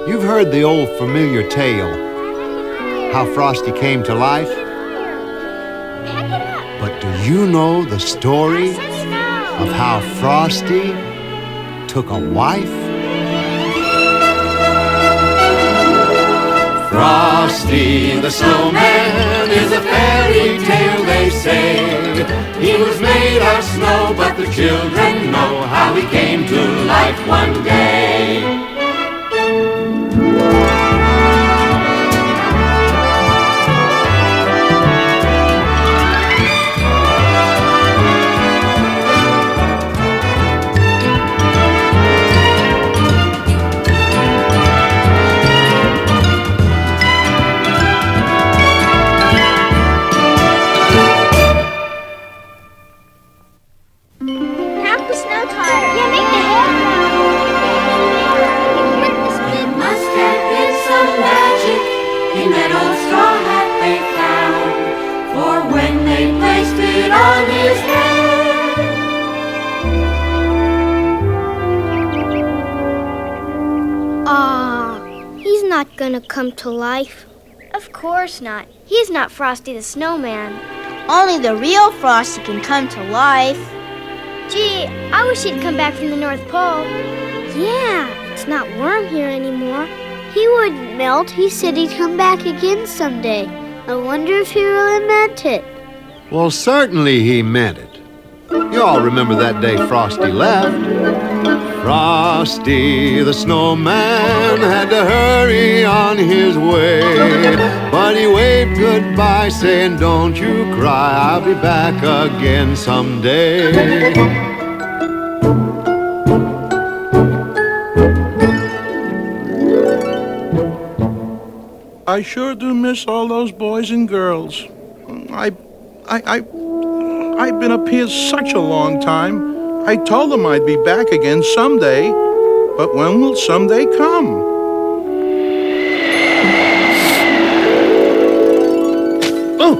You've heard the old familiar tale, how Frosty came to life. But do you know the story of how Frosty took a wife? Frosty the snowman is a fairy tale, they say. He was made of snow, but the children know how he came to life one day. Gonna come to life? Of course not. He's not Frosty the Snowman. Only the real Frosty can come to life. Gee, I wish he'd come back from the North Pole. Yeah, it's not warm here anymore. He wouldn't melt. He said he'd come back again someday. I wonder if he really meant it. Well, certainly he meant it. You all remember that day Frosty left. Frosty the snowman had to hurry on his way, but he waved goodbye saying, "Don't you cry, I'll be back again someday." I sure do miss all those boys and girls. I've been up here such a long time. I told them I'd be back again someday, but when will someday come? Oh!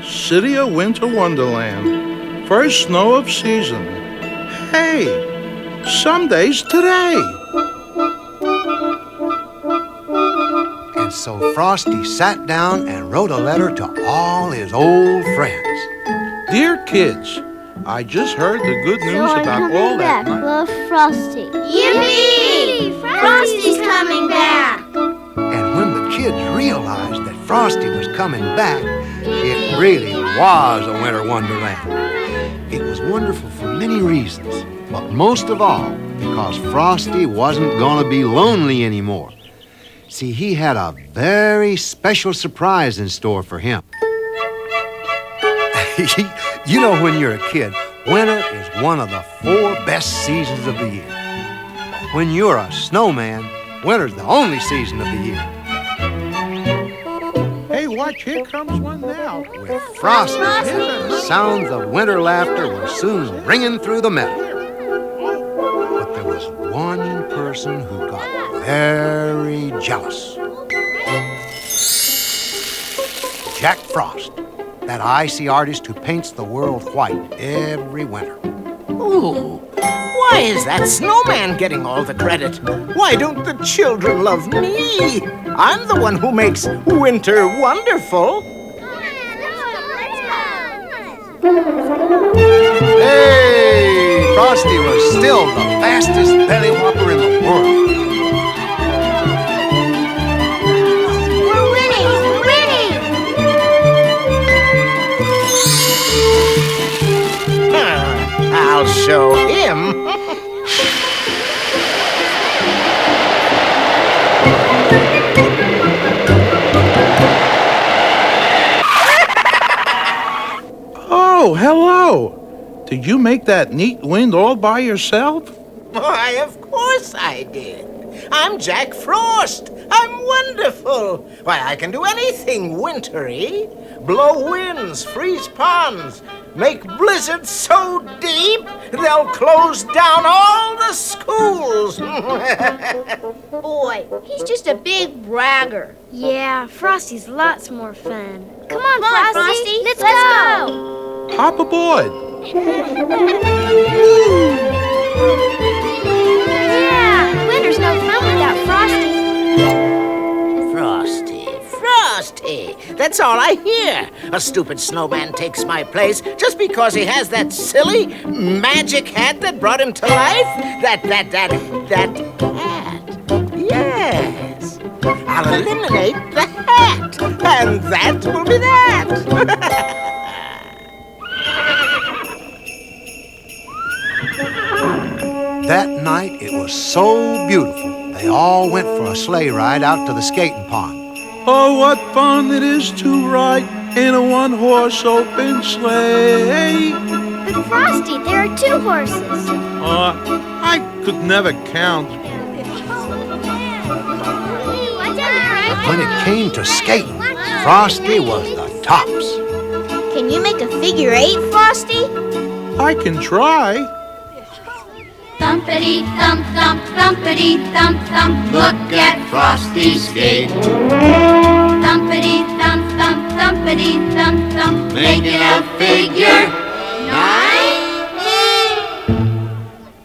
City of Winter Wonderland. First snow of season. Hey, someday's today. And so Frosty sat down and wrote a letter to all his old friends. Dear kids, I just heard the good news about all that. Love, Frosty. Yippee! Frosty's coming back! And when the kids realized that Frosty was coming back, it really was a winter wonderland. It was wonderful for many reasons, but most of all, because Frosty wasn't going to be lonely anymore. See, he had a very special surprise in store for him. You know, when you're a kid, winter is one of the 4 best seasons of the year. When you're a snowman, winter's the only season of the year. Hey, watch, here comes one now. With Frosty, the sounds of winter laughter were soon ringing through the meadow. But there was one person who got very jealous. Jack Frost. That icy artist who paints the world white every winter. Ooh, why is that snowman getting all the credit? Why don't the children love me? I'm the one who makes winter wonderful. Hey, Frosty was still the fastest belly whopper in the world. I'll show him. Oh, hello. Did you make that neat wind all by yourself? Why, of course I did. I'm Jack Frost. I'm wonderful. Why, I can do anything wintry. Blow winds, freeze ponds, make blizzards so deep they'll close down all the schools. Boy, he's just a big bragger. Yeah, Frosty's lots more fun. Come on, Come on, Frosty. Let's go. Hop aboard. Yeah. That's all I hear. A stupid snowman takes my place just because he has that silly magic hat that brought him to life. That hat. Yes. I'll eliminate the hat, and that will be that. That night, it was so beautiful, they all went for a sleigh ride out to the skating pond. Oh, what fun it is to ride in a one-horse open sleigh. But Frosty, there are 2 horses. I could never count. When it came to skating, Frosty was the tops. Can you make a figure 8, Frosty? I can try. Thumpity thump thump, thumpity thump thump, look at Frosty skate. Thumpity thump thump, thumpity thump thump, making a figure 9.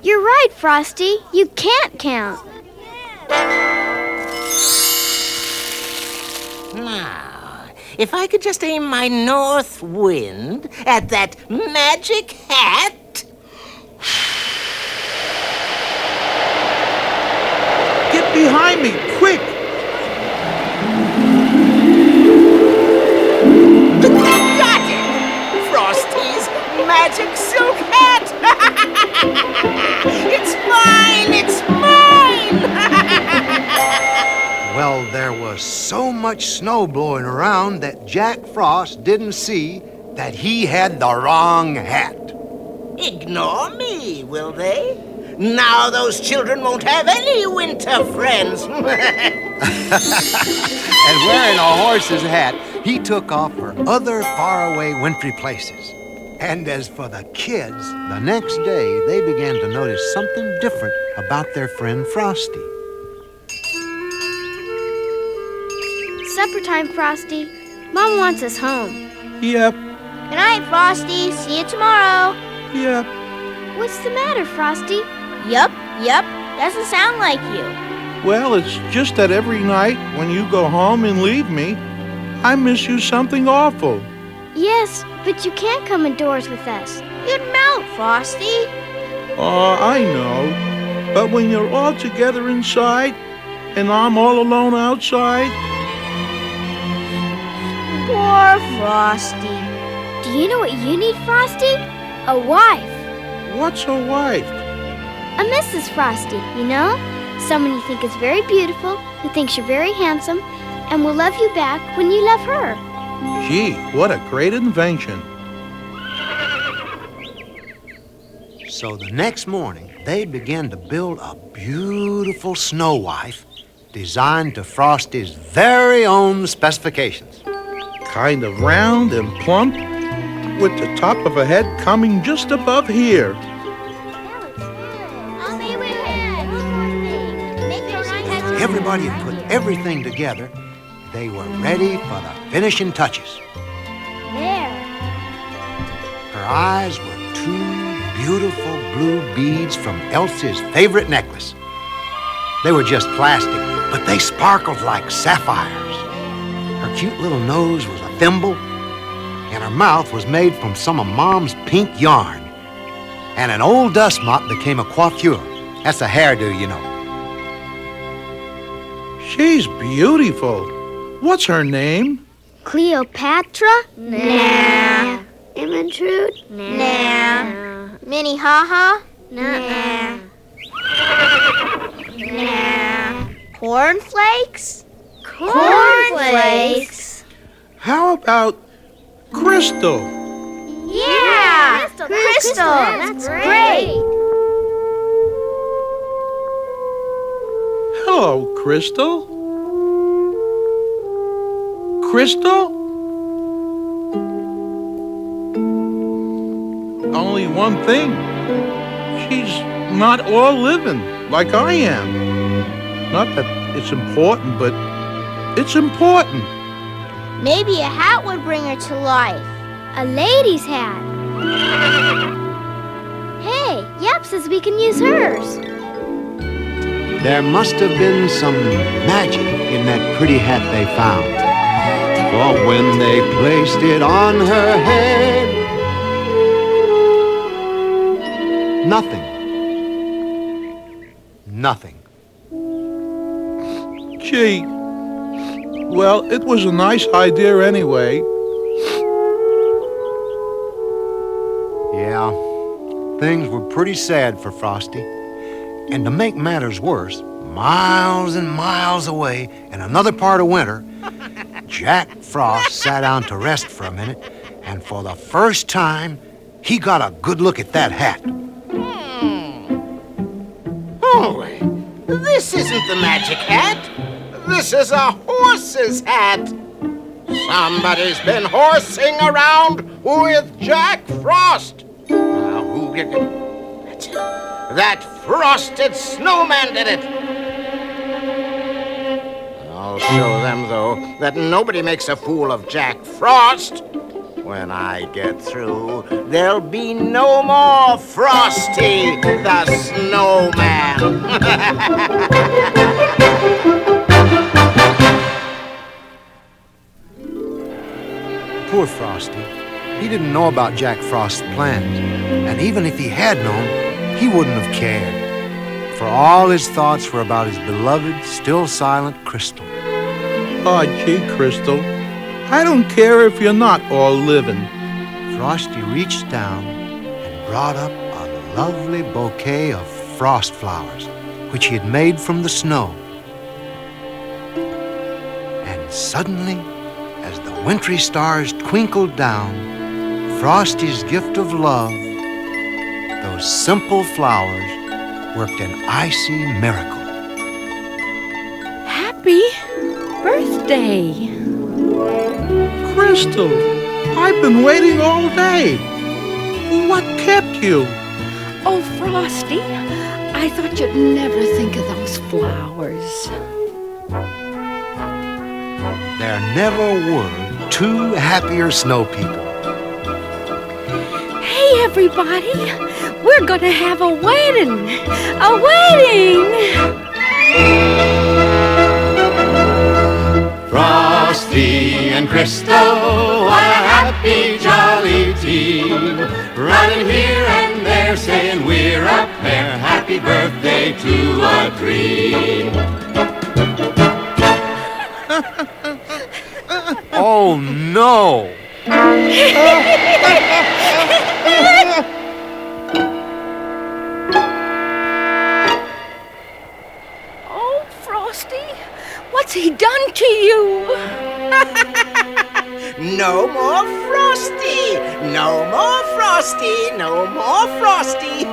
You're right, Frosty. You can't count. Now, if I could just aim my north wind at that magic hat. Get behind me, quick! Got it! Frosty's magic silk hat! It's mine! It's mine! Well, there was so much snow blowing around that Jack Frost didn't see that he had the wrong hat. Ignore me, will they? Now those children won't have any winter friends. And wearing a horse's hat, he took off for other faraway wintry places. And as for the kids, the next day they began to notice something different about their friend Frosty. Supper time, Frosty. Mom wants us home. Yep, Good night, Frosty. See you tomorrow. yep. What's the matter, Frosty? Yup. Doesn't sound like you. Well, it's just that every night when you go home and leave me, I miss you something awful. Yes, but you can't come indoors with us. You'd melt, Frosty. Oh, I know. But when you're all together inside and I'm all alone outside, Poor Frosty. Do you know what you need, Frosty? A wife. what's a wife? A Mrs. Frosty, you know? Someone you think is very beautiful, who thinks you're very handsome, and will love you back when you love her. Gee, what a great invention. So the next morning, they began to build a beautiful snow wife designed to Frosty's very own specifications. Kind of round and plump, with the top of her head coming just above here. Everybody had put everything together. They were ready for the finishing touches. There. Her eyes were 2 beautiful blue beads from Elsie's favorite necklace. They were just plastic, but they sparkled like sapphires. Her cute little nose was a thimble, and her mouth was made from some of Mom's pink yarn. And an old dust mop became a coiffure. That's a hairdo, you know. She's beautiful. What's her name? Cleopatra? Nah. Ermentrude? Nah. Minnie Haha? Nah. Nah. Cornflakes? Cornflakes. How about Crystal? Yeah! Crystal! That's great. Hello, Crystal. Crystal? Only one thing. She's not all living like I am. Not that it's important, but it's important. Maybe a hat would bring her to life. A lady's hat. Hey, Yap says we can use hers. There must have been some magic in that pretty hat they found. For when they placed it on her head, nothing. Nothing. Gee, well, it was a nice idea anyway. Yeah, things were pretty sad for Frosty. And to make matters worse, miles and miles away in another part of winter, Jack Frost sat down to rest for a minute, and for the first time, he got a good look at that hat. Oh, this isn't the magic hat. This is a horse's hat. Somebody's been horsing around with Jack Frost. Now, who did it? That's it. That frosted snowman did it. I'll show them, though, that nobody makes a fool of Jack Frost. When I get through, there'll be no more Frosty the Snowman. Poor Frosty. He didn't know about Jack Frost's plans, and even if he had known, he wouldn't have cared. For all his thoughts were about his beloved, still silent Crystal. Oh, gee, Crystal, I don't care if you're not all living. Frosty reached down and brought up a lovely bouquet of frost flowers, which he had made from the snow. And suddenly, as the wintry stars twinkled down, Frosty's gift of love, those simple flowers, worked an icy miracle. Happy birthday! Crystal, I've been waiting all day. What kept you? Oh, Frosty, I thought you'd never think of those flowers. There never were two happier snow people. Hey, everybody, we're gonna have a wedding! A wedding! Frosty and Crystal, what a happy, jolly team. Running here and there, saying we're a pair. Happy birthday to a dream. Oh, no! Oh, Frosty, what's he done to you? No more Frosty! No more Frosty! No more Frosty!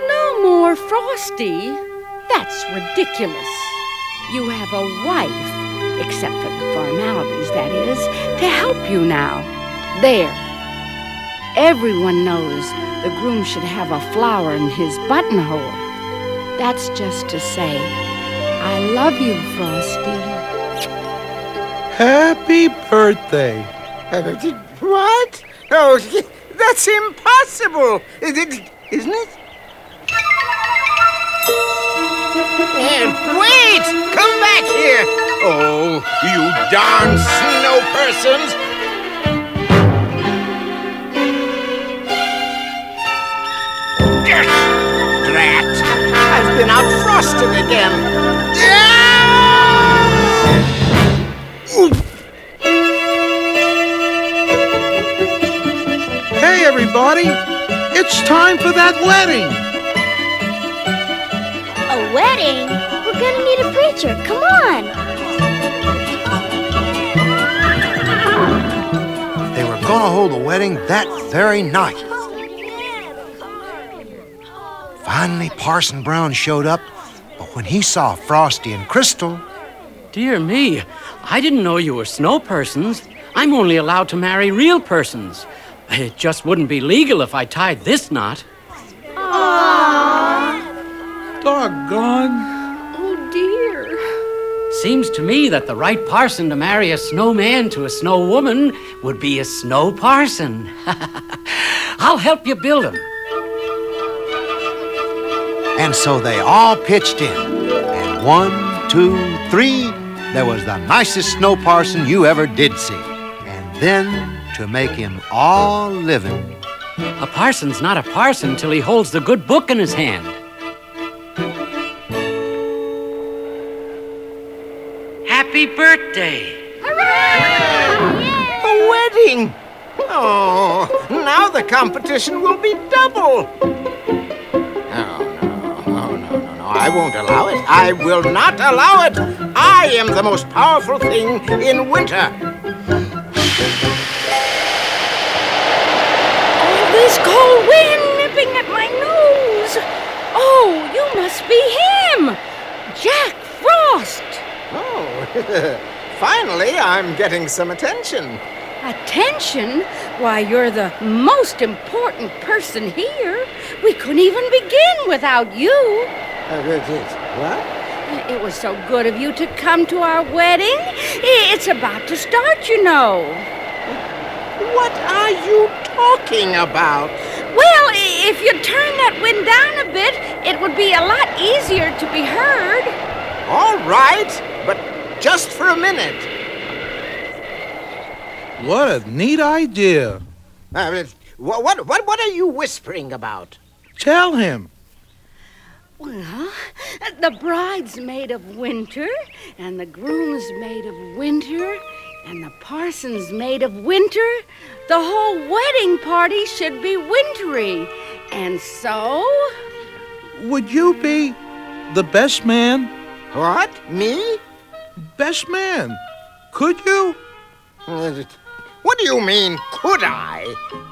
No more Frosty? That's ridiculous. You have a wife, except for the formalities, that is, to help you now. There. Everyone knows the groom should have a flower in his buttonhole. That's just to say, I love you, Frosty. Happy birthday. What? Oh, that's impossible, isn't it? Wait! Come back here! Oh, you darn snow persons! Drat! I've been out-frosted again! Hey, everybody, it's time for that wedding. A wedding? We're gonna need a preacher. Come on. They were gonna hold a wedding that very night. Finally, Parson Brown showed up, but when he saw Frosty and Crystal... Dear me, I didn't know you were snow persons. I'm only allowed to marry real persons. It just wouldn't be legal if I tied this knot. Doggone. Oh, dear. Seems to me that the right parson to marry a snowman to a snow woman would be a snow parson. I'll help you build him. And so they all pitched in. And 1, 2, 3, there was the nicest snow parson you ever did see. And then, to make him all living. A parson's not a parson till he holds the good book in his hand. Happy birthday! A wedding! Oh, now the competition will be double. No, I won't allow it. I will not allow it. I am the most powerful thing in winter. This cold wind nipping at my nose. Oh, you must be him, Jack Frost. Oh, finally I'm getting some attention. Attention? Why, you're the most important person here. We couldn't even begin without you. What? It was so good of you to come to our wedding. It's about to start, you know. What are you talking about? Well, if you turn that wind down a bit, it would be a lot easier to be heard. All right, but just for a minute. What a neat idea. What are you whispering about? Tell him. Well, the bride's made of winter, and the groom's made of winter, and the parson's made of winter. The whole wedding party should be wintry. And so... Would you be the best man? What? Me? Best man. Could you? What do you mean, could I?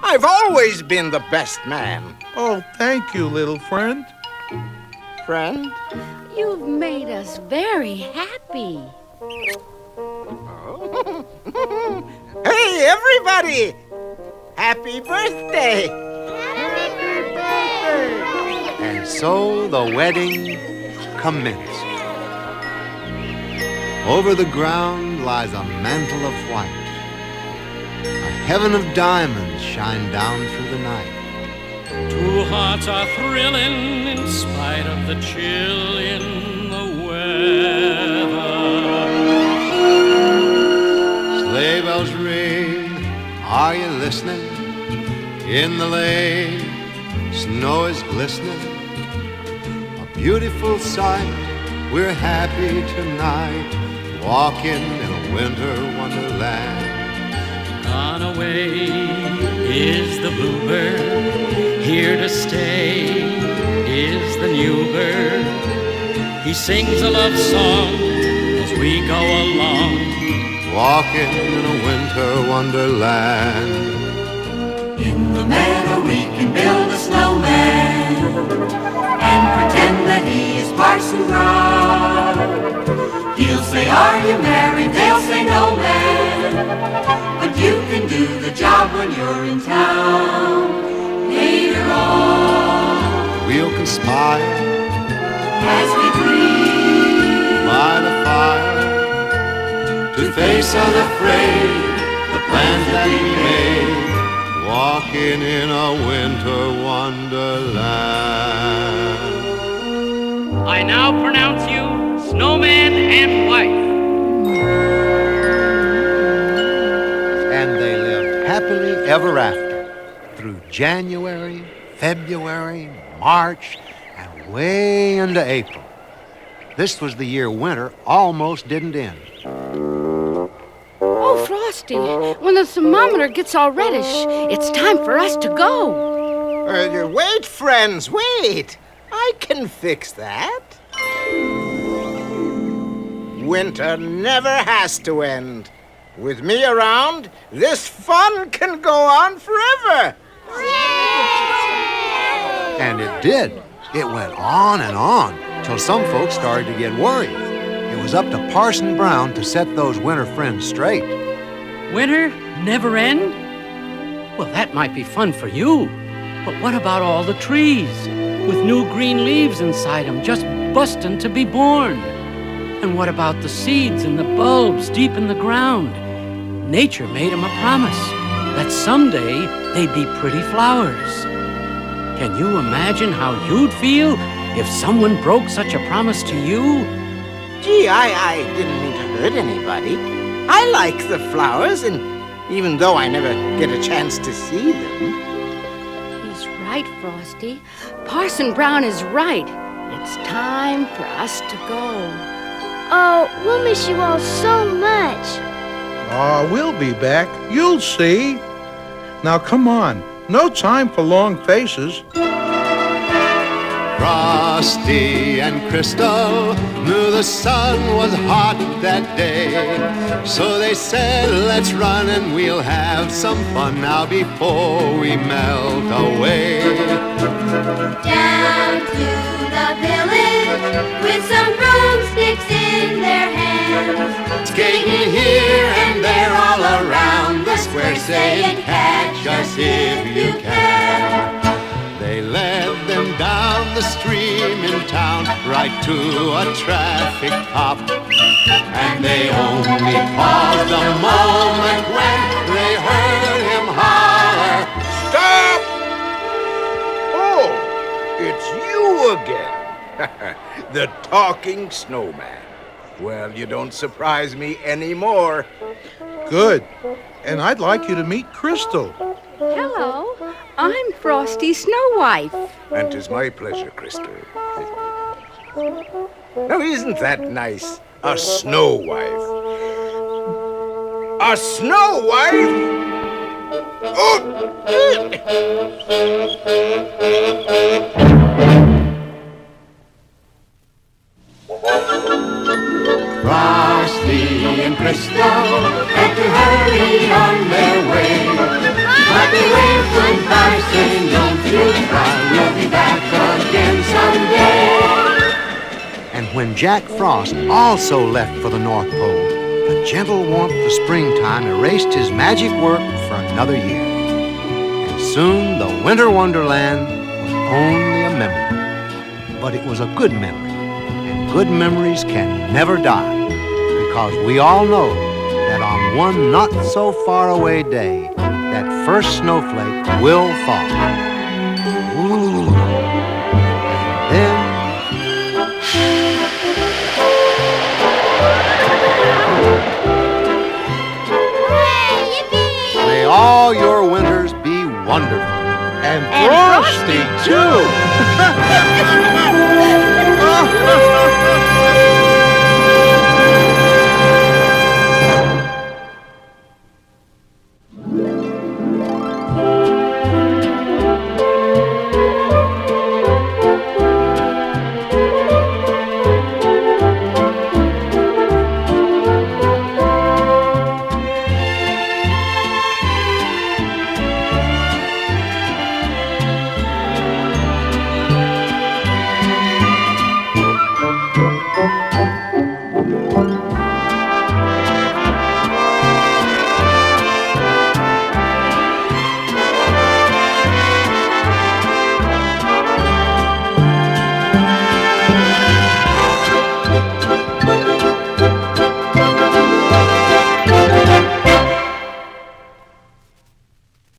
I've always been the best man. Oh, thank you, little friend. Friend? You've made us very happy. Oh. Hey, everybody! Happy birthday! Happy birthday! And so the wedding commenced. Over the ground lies a mantle of white. A heaven of diamonds shine down through the night. Two hearts are thrilling in spite of the chill in the weather. Sleigh bells ring, are you listening? In the lane, snow is glistening. A beautiful sight, we're happy tonight, walking in a winter wonderland. Gone away is the bluebird, here to stay is the new bird. He sings a love song as we go along, walking in a winter wonderland. In the meadow we can build a snowman and pretend that he is Parson Brown. He'll say, are you married? They'll say, no, man. But you can do the job when you're in town. Later on, We'll conspire as we dream by the fire to face unafraid the plans that we made, walking in a winter wonderland. I now pronounce you snowman and wife. And they lived happily ever after through January, February, March, and way into April. This was the year winter almost didn't end. Oh, Frosty, when the thermometer gets all reddish, it's time for us to go. Wait, friends, wait. I can fix that. Winter never has to end. With me around, this fun can go on forever. And it did. It went on and on till some folks started to get worried. It was up to Parson Brown to set those winter friends straight. Winter never end? Well, that might be fun for you. But what about all the trees with new green leaves inside them just busting to be born? And what about the seeds and the bulbs deep in the ground? Nature made them a promise that someday they'd be pretty flowers. Can you imagine how you'd feel if someone broke such a promise to you? Gee, I didn't mean to hurt anybody. I like the flowers, and even though I never get a chance to see them. He's right, Frosty. Parson Brown is right. It's time for us to go. Oh, we'll miss you all so much. Oh, we'll be back. You'll see. Now, come on. No time for long faces. Frosty and Crystal knew the sun was hot that day. So they said, let's run and we'll have some fun now before we melt away. Down to the village with some broomsticks in their hands. Skating here and there all around the square, saying, catch us if you can. They led them down the stream in town, right to a traffic cop. And they only paused a moment when they heard him holler, Stop! Oh, it's you again. The talking snowman. Well, you don't surprise me anymore. Good. And I'd like you to meet Crystal. Hello, I'm Frosty Snow White. And 'tis my pleasure, Crystal. Now, isn't that nice? A snow wife. A snow wife? Oh! Frosty and Crystal had to hurry on their way. But they waved goodbye, saying, don't you cry, we'll be back again someday. And when Jack Frost also left for the North Pole, the gentle warmth of springtime erased his magic work for another year. And soon the Winter Wonderland was only a memory. But it was a good memory, and good memories can never die, because we all know that on one not so far away day, that first snowflake will fall. Ooh. And then may all your winters be wonderful. And Frosty, too.